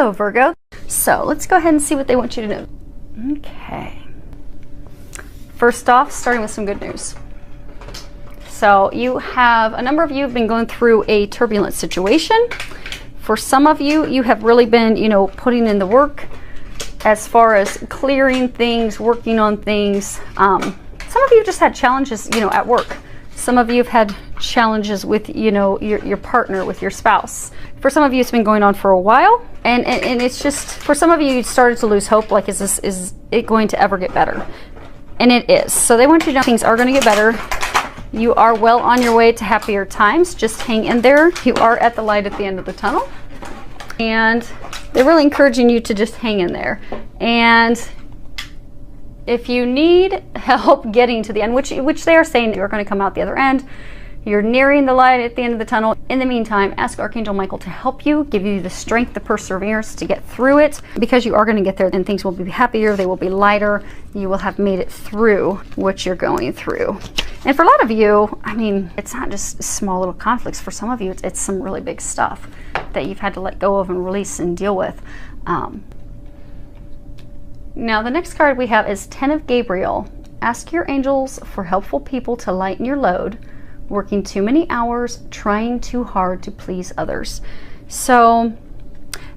Hello, Virgo. So let's go ahead and see what they want you to know. Okay. First off, starting with some good news. So a number of you have been going through a turbulent situation. For some of you, you have really been, putting in the work as far as clearing things, working on things. Some of you just had challenges, at work. Some of you have had challenges with, your partner, with your spouse. For some of you, it's been going on for a while. And it's just, for some of you, you started to lose hope. Like, is it going to ever get better? And it is. So they want you to know things are going to get better. You are well on your way to happier times. Just hang in there. You are at the light at the end of the tunnel. And they're really encouraging you to just hang in there. And if you need help getting to the end, which they are saying you're going to come out the other end, you're nearing the light at the end of the tunnel. In the meantime, ask Archangel Michael to help you, give you the strength, the perseverance to get through it, because you are going to get there and things will be happier, they will be lighter, you will have made it through what you're going through. And for a lot of you, it's not just small little conflicts. For some of you, it's some really big stuff that you've had to let go of and release and deal with. Now, the next card we have is 10 of Gabriel. Ask your angels for helpful people to lighten your load, working too many hours, trying too hard to please others. So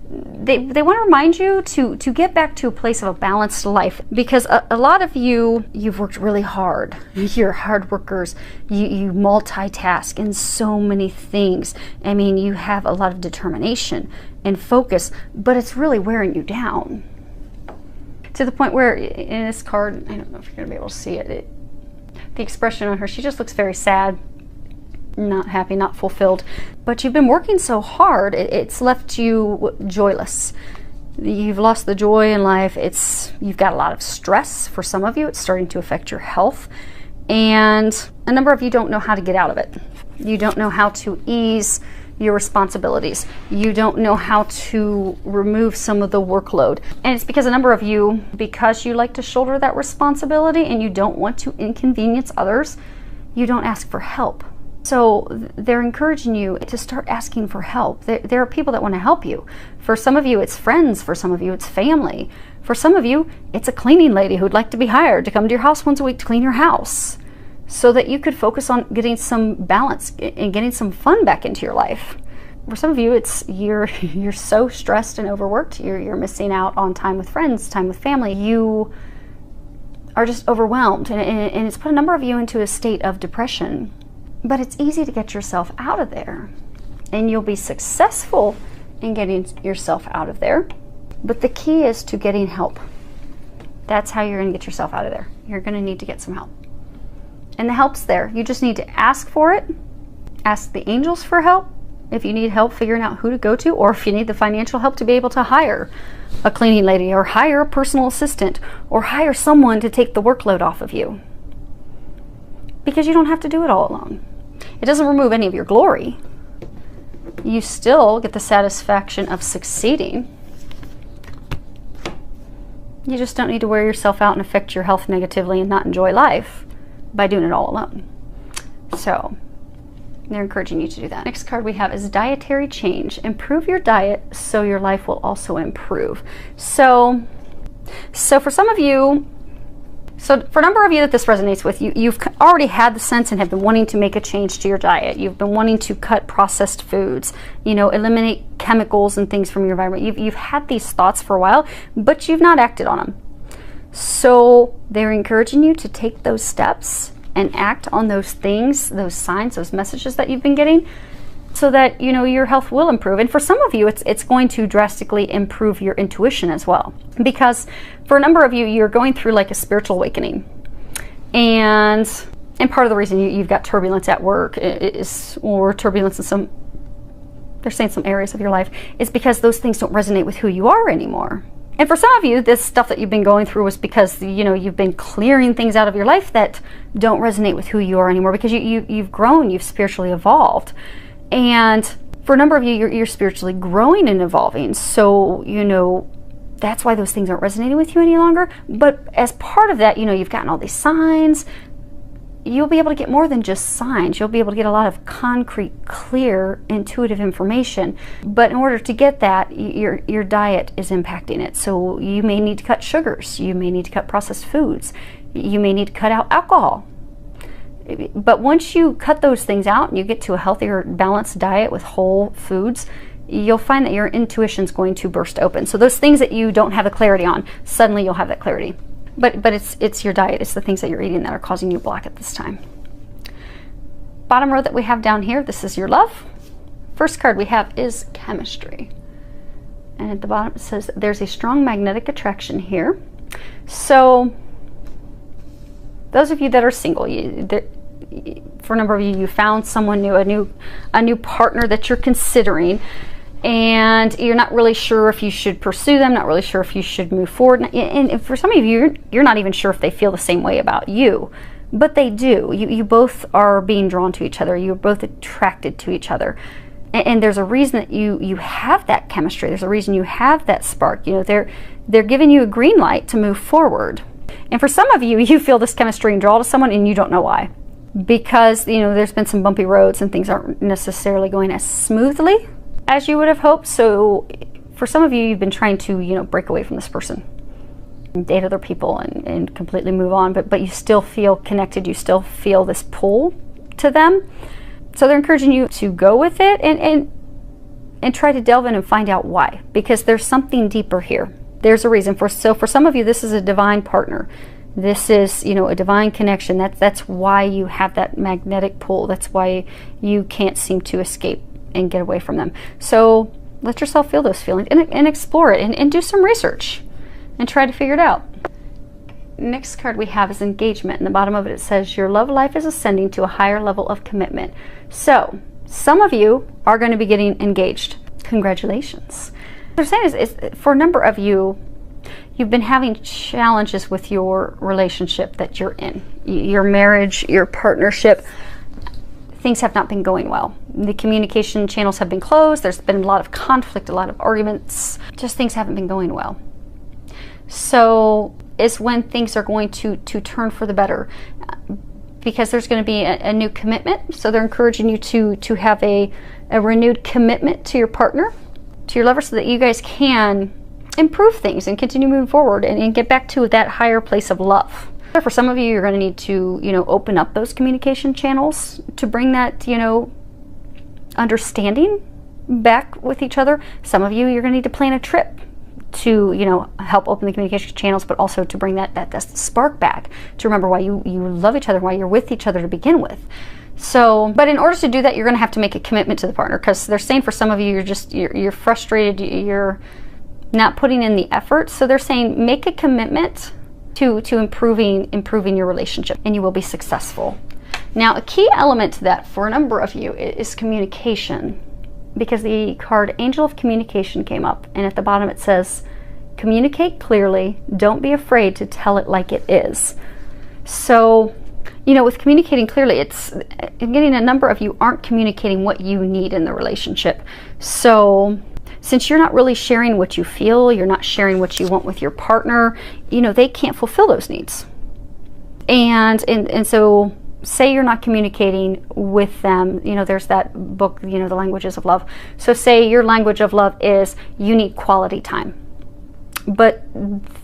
they want to remind you to get back to a place of a balanced life, because a lot of you've worked really hard. You're hard workers. You multitask in so many things. You have a lot of determination and focus, but it's really wearing you down. To the point where, in this card, I don't know if you're going to be able to see it, the expression on her, she just looks very sad, not happy, not fulfilled. But you've been working so hard, it's left you joyless. You've lost the joy in life. You've got a lot of stress. For some of you, it's starting to affect your health. And a number of you don't know how to get out of it. You don't know how to ease your responsibilities. You don't know how to remove some of the workload. And it's because a number of you, because you like to shoulder that responsibility and you don't want to inconvenience others, you don't ask for help. So they're encouraging you to start asking for help. There are people that want to help you. For some of you, it's friends. For some of you, it's family. For some of you, it's a cleaning lady who'd like to be hired to come to your house once a week to clean your house, so that you could focus on getting some balance and getting some fun back into your life. For some of you, it's you're so stressed and overworked, you're missing out on time with friends, time with family. You are just overwhelmed, and it's put a number of you into a state of depression. But it's easy to get yourself out of there, and you'll be successful in getting yourself out of there. But the key is to getting help. That's how you're going to get yourself out of there. You're going to need to get some help. And the help's there. You just need to ask for it. Ask the angels for help if you need help figuring out who to go to, or if you need the financial help to be able to hire a cleaning lady, or hire a personal assistant, or hire someone to take the workload off of you. Because you don't have to do it all alone. It doesn't remove any of your glory. You still get the satisfaction of succeeding. You just don't need to wear yourself out and affect your health negatively and not enjoy life by doing it all alone. So they're encouraging you to do that. Next card we have is dietary change. Improve your diet so your life will also improve. So for some of you, for a number of you that this resonates with, you've already had the sense and have been wanting to make a change to your diet. You've been wanting to cut processed foods, eliminate chemicals and things from your environment. You've had these thoughts for a while, but you've not acted on them. So they're encouraging you to take those steps and act on those things, those signs, those messages that you've been getting, so that your health will improve. And for some of you, it's going to drastically improve your intuition as well, because for a number of you, you're going through like a spiritual awakening, and part of the reason you've got turbulence at work or turbulence in they're saying some areas of your life, is because those things don't resonate with who you are anymore. And for some of you, this stuff that you've been going through was because you've been clearing things out of your life that don't resonate with who you are anymore, because you've grown, you've spiritually evolved. And for a number of you, you're spiritually growing and evolving. So, that's why those things aren't resonating with you any longer. But as part of that, you've gotten all these signs. you'll be able to get more than just signs. You'll be able to get a lot of concrete, clear, intuitive information. But in order to get that, your diet is impacting it. So you may need to cut sugars. You may need to cut processed foods. You may need to cut out alcohol. But once you cut those things out and you get to a healthier, balanced diet with whole foods, you'll find that your intuition is going to burst open. So those things that you don't have the clarity on, suddenly you'll have that clarity. But it's your diet, it's the things that you're eating that are causing you block at this time. Bottom row that we have down here, this is your love. First card we have is chemistry. And at the bottom it says there's a strong magnetic attraction here. So those of you that are single, for a number of you, you found someone new, a new partner that you're considering, and you're not really sure if you should pursue them, not really sure if you should move forward. And for some of you, you're not even sure if they feel the same way about you, but they do. You both are being drawn to each other. You're both attracted to each other. And there's a reason that you have that chemistry. There's a reason you have that spark. You know, they're giving you a green light to move forward. And for some of you, you feel this chemistry and draw to someone and you don't know why. Because, you know, there's been some bumpy roads and things aren't necessarily going as smoothly as you would have hoped. So for some of you, you've been trying to, you know, break away from this person, date other people and completely move on, but you still feel connected. You still feel this pull to them. So they're encouraging you to go with it and try to delve in and find out why, because there's something deeper here. There's a reason for some of you, this is a divine partner. This is, you know, a divine connection. That's why you have that magnetic pull. That's why you can't seem to escape and get away from them. So let yourself feel those feelings and explore it and do some research and try to figure it out. Next card we have is engagement. In the bottom of it, it says your love life is ascending to a higher level of commitment. So some of you are going to be getting engaged. Congratulations. What they're saying is for a number of you, you've been having challenges with your relationship that you're in. Your marriage, your partnership, things have not been going well. The communication channels have been closed. There's been a lot of conflict, a lot of arguments. Just things haven't been going well. So it's when things are going to turn for the better, because there's going to be a new commitment. So they're encouraging you to have a renewed commitment to your partner, to your lover, so that you guys can improve things and continue moving forward and get back to that higher place of love. For some of you, you're going to need to, you know, open up those communication channels to bring that, you know, understanding back with each other. Some of you, you're going to need to plan a trip to, you know, help open the communication channels, but also to bring that spark back, to remember why you love each other, why you're with each other to begin with. So, but in order to do that, you're going to have to make a commitment to the partner, because they're saying for some of you, you're frustrated, you're not putting in the effort. So they're saying make a commitment to improving your relationship, and you will be successful. Now, a key element to that for a number of you is communication, because the card Angel of Communication came up, and at the bottom it says, communicate clearly, don't be afraid to tell it like it is. So, you know, with communicating clearly, I'm getting a number of you aren't communicating what you need in the relationship. So since you're not really sharing what you feel, you're not sharing what you want with your partner, you know, they can't fulfill those needs. And so say you're not communicating with them, you know, there's that book, you know, The Languages of Love. So say your language of love is you need quality time. But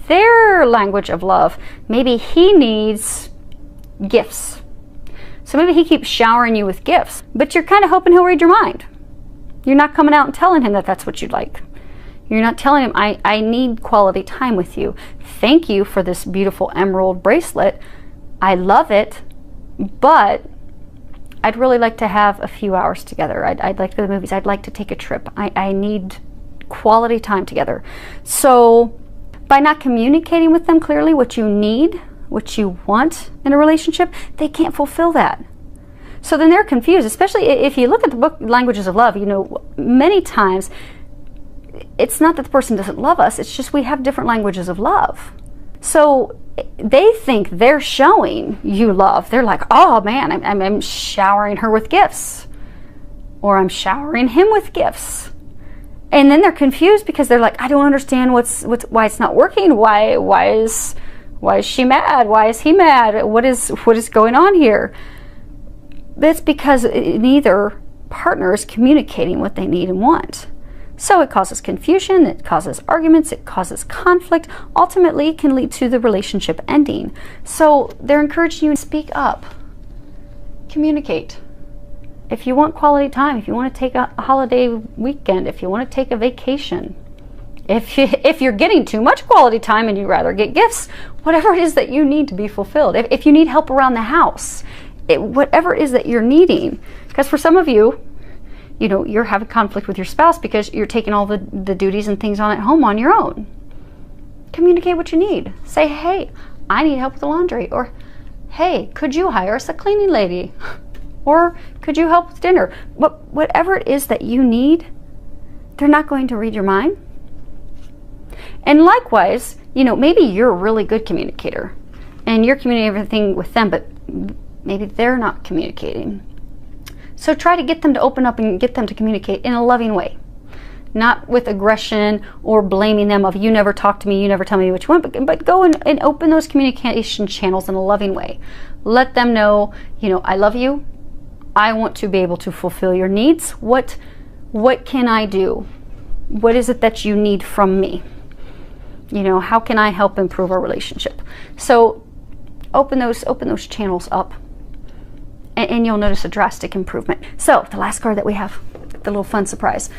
their language of love, maybe he needs gifts. So maybe he keeps showering you with gifts, but you're kind of hoping he'll read your mind. You're not coming out and telling him that that's what you'd like. You're not telling him, I need quality time with you. Thank you for this beautiful emerald bracelet. I love it, but I'd really like to have a few hours together. I'd like to go to the movies. I'd like to take a trip. I need quality time together. So by not communicating with them clearly what you need, what you want in a relationship, they can't fulfill that. So then they're confused, especially if you look at the book Languages of Love. You know, many times it's not that the person doesn't love us, it's just we have different languages of love. So they think they're showing you love. They're like, oh man, I'm showering her with gifts, or I'm showering him with gifts. And then they're confused because they're like, I don't understand why it's not working. Why Why is she mad? Why is he mad? What is going on here? That's because neither partner is communicating what they need and want. So it causes confusion, it causes arguments, it causes conflict, ultimately can lead to the relationship ending. So they're encouraging you to speak up, communicate. If you want quality time, if you want to take a holiday weekend, if you want to take a vacation, if you're getting too much quality time and you'd rather get gifts, whatever it is that you need to be fulfilled. If you need help around the house, whatever it is that you're needing. Because for some of you, you know, you're having conflict with your spouse because you're taking all the duties and things on at home on your own. Communicate what you need. Say, hey, I need help with the laundry. Or, hey, could you hire us a cleaning lady? Or could you help with dinner? Whatever it is that you need, they're not going to read your mind. And likewise, you know, maybe you're a really good communicator and you're communicating everything with them, but maybe they're not communicating. So try to get them to open up and get them to communicate in a loving way. Not with aggression or blaming them of, you never talk to me, you never tell me what you want, but go and open those communication channels in a loving way. Let them know, you know, I love you. I want to be able to fulfill your needs. What can I do? What is it that you need from me? You know, how can I help improve our relationship? So open those channels up. And you'll notice a drastic improvement. So the last card that we have, the little fun surprise.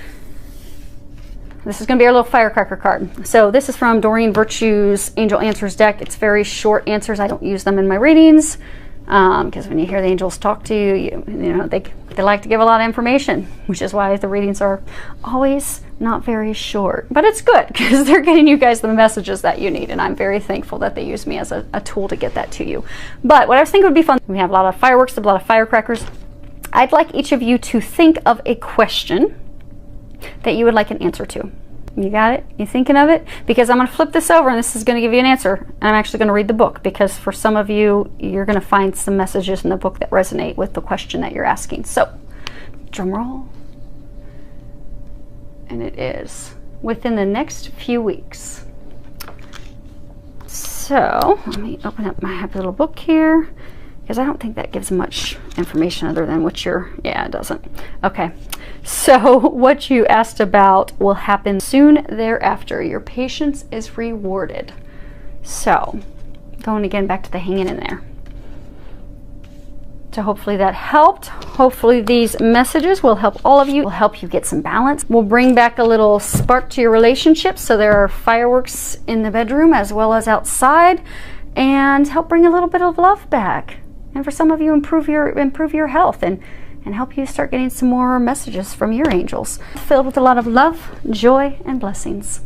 This is going to be our little firecracker card. So this is from Doreen Virtue's Angel Answers deck. It's very short answers. I don't use them in my readings because when you hear the angels talk to you, you know, they like to give a lot of information, which is why the readings are always not very short. But it's good because they're getting you guys the messages that you need, and I'm very thankful that they use me as a tool to get that to you. But what I was thinking would be fun, we have a lot of fireworks, a lot of firecrackers. I'd like each of you to think of a question that you would like an answer to. You got it? You thinking of it? Because I'm going to flip this over and this is going to give you an answer. And I'm actually going to read the book because for some of you, you're going to find some messages in the book that resonate with the question that you're asking. So, drum roll. And it is within the next few weeks. So, let me open up my happy little book here because I don't think that gives much information other than what you're, yeah, it doesn't. Okay. So what you asked about will happen soon thereafter. Your patience is rewarded. So going again back to the hanging in there. So hopefully that helped. Hopefully these messages will help all of you, will help you get some balance. We'll bring back a little spark to your relationship. So there are fireworks in the bedroom as well as outside, and help bring a little bit of love back. And for some of you, improve your health and help you start getting some more messages from your angels, filled with a lot of love, joy, and blessings.